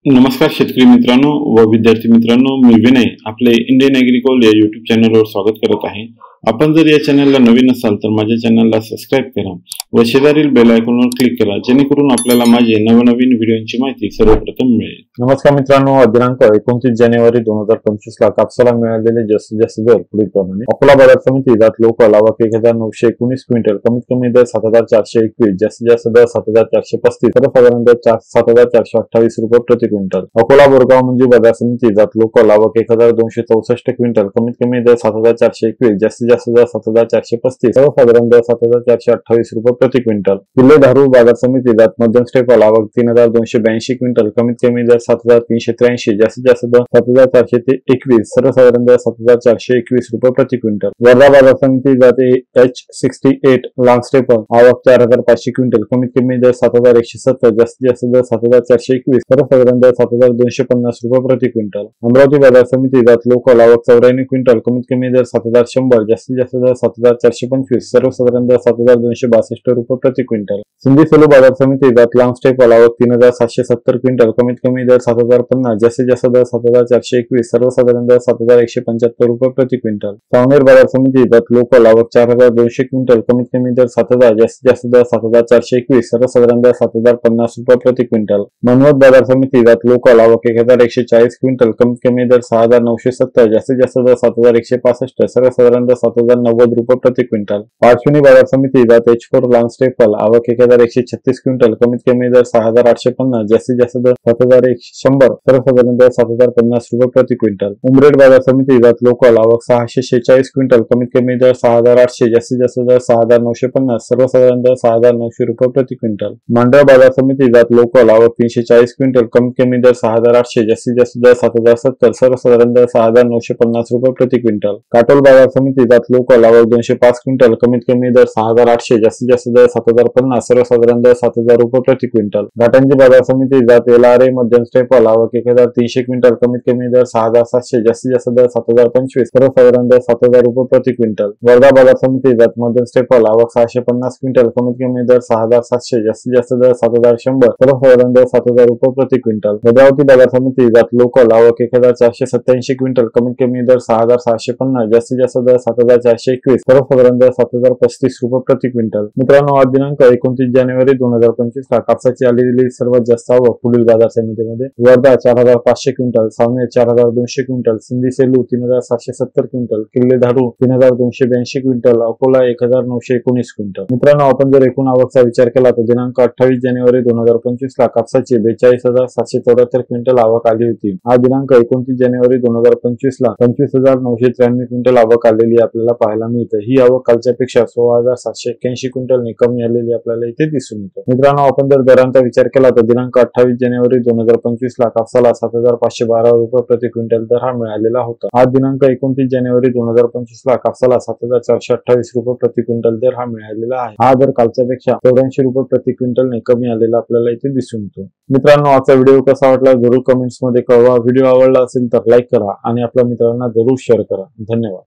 नमस्कार शेतकरी मित्रांनो व विद्यार्थी मित्रांनो, मी विनय आपले इंडियन ॲग्रिकॉल या यूट्यूब चॅनलवर स्वागत करत आहे। आपण जर या चॅनलला नवीन असाल तर माझ्या चॅनलला सबस्क्राइब करा व शेजारील बेल आयकॉनवर क्लिक करा, जेणेकरून आपल्याला माझे नवनवीन व्हिडिओची माहिती सर्वप्रथम मिळेल। नमस्कार मित्रांनो, दिनांक 29 जानेवारी 2025 ला कापसाला मिळालेले जास्तीत जास्त दर पुढीलप्रमाणे। अकोला बाजार समिती जात लोकल आवक 1919 क्विंटल, कमीत कमी दर 7421, जास्तीत जास्त दर 7435, सर्वसाधारण दर 7428 रुपये प्रति क्विंटल। अकोला बोरगाव मंडी बाजार समिती जात लोकल आवक 1264 क्विंटल, कमीत कमी दर 7421, जास्तीत जास्त दर 7435, सर्वसाधारण दर 7428 रुपये प्रति क्विंटल। किल्ले धारूर बाजार समिती जात मध्यम स्टेपल आवक 3282 क्विंटल, कमीत कमी दर 7383, जास्तीत जास्त दर 7421, सर्वसाधारण दर 7421 रुपये प्रति क्विंटल। वर्धा बाजार समिती जात H68 लॉन्ग स्टेपल आवक 4500 क्विंटल, कमीत कमी दर 7170, जास्तीत जास्त दर 7421, सर्वसाधारण दर 7250 रुपये प्रति क्विंटल। अमरावती बाजार समिती जात लोकल आवक 94 क्विंटल, कमीत कमी दर 7100, जास्तीत जास्त दर 7425, सर्वसाधारण दर 7262 रुपये प्रति क्विंटल। सिंधी सेलू बाजार समिती जात लॉन्ग स्टेपल आवक 3770 क्विंटल, कमीत कमी दर 7050, जास्तीत जास्त दर 7421, सर्वसाधारण दर 7175 रुपये प्रति क्विंटल। सावनेर बाजार समिती जात लोकल आवक 4200 क्विंटल, कमीत कमी दर 7000, जास्तीत जास्त दर 7421, सर्वसाधारण दर 7050 रुपये प्रति क्विंटल। मनवत बाजार समिती जात लोकल आवक 1140 क्विंटल, कमीत कमी दर 6970, जास्तीत जास्त दर 7165, सर्वसाधारण दर 7090 रुपये प्रति क्विंटल। पारशिवनी बाजार समिती जात H4 लॉन्ग स्टेपल आवक 1136 क्विंटल, कमीत कमी दर 6850, जास्तीत जास्त दर 7100, सर्वसाधारण दर 7050 रुपये प्रति क्विंटल। उमरेड बाजार समिती जात लोकल आवक 646 क्विंटल, कमीत कमी दर 6800, जास्तीत जास्त दर 6950, सर्वसाधारण दर 6900 रुपये प्रति क्विंटल। मांडळ बाजार समिती जात लोकल आवक 340 क्विंटल, कमीत कमी दर 6800, जास्तीत जास्त दर 7070, सर्वसाधारण दर 6950 रुपये प्रति क्विंटल। काटोल बाजार समिती जात लोकल आवक 205 क्विंटल, कमीत कमी दर 6800, जास्तीत जास्त दर 7050, सर्वसाधारण दर 7000 रुपये प्रति क्विंटल। घाटंजी बाजार समिती जात LRA मध्यम स्टेपल आवक 1300 क्विंटल, कमीत कमी दर 6700, जास्तीत जास्त दर 7025, सर्वसाधारण दर 7000 रुपये प्रति क्विंटल। वर्धा बाजार समिती जात मध्यम स्टेपल आवक 650 क्विंटल, कमीत कमी दर 6700, जास्तीत जास्त दर 7100, सर्वसाधारण दर 7000 रुपये प्रति क्विंटल। भद्रावती बाजार समिती जात लोकल आवक 1487 क्विंटल, कमीत कमी दर 6650, जास्तीत जास्त दर 7421, सर्वसाधारण दर 7035 रुपये प्रति क्विंटल। मित्रांनो, आज दिनांक 29 जानेवारी 2025 ला कापसाची आलेली सर्वात जास्त आवक पुढील बाजार समितीमध्ये Wardha 4500 quintal, Saoner 4200 quintal, Sindhi Selu 3770 quintal, Kille Dharur 3282 quintal, Akola 1919 quintal. मित्रांनो, आपण जर एकूण आवकचा विचार केला तर दिनांक 28 जानेवारी 2025 ला कापसाची 42774 क्विंटल आवक आली होती। आज दिनांक 29 जानेवारी 2025 ला 25993 क्विंटल आवक आलेली आपल्याला पाहायला मिळते। ही आवक कालच्या पेक्षा 16781 क्विंटलने कमी आलेली आपल्याला इथे दिसून येते। मित्रांनो, आपण जर दरांचा विचार केला तर दिनांक 28 जानेवारी 2025 ला कापसाला 7512 रुपये प्रति क्विंटल दर हा मिळालेला होता। आज दिनांक 29 जानेवारी 2025 ला कापसाला 7428 रुपये प्रति क्विंटल दर हा मिळालेला आहे। हा दर कालच्या पेक्षा 84 रुपये प्रति क्विंटलने कमी आलेला आपल्याला इथे दिसून येतो। मित्रांनो, आजचा व्हिडिओ कसा वाटला जरूर कमेंट्स मध्ये कळवा। व्हिडिओ आवडला असेल तर लाईक करा आणि आपल्या मित्रांना जरूर शेअर करा। धन्यवाद।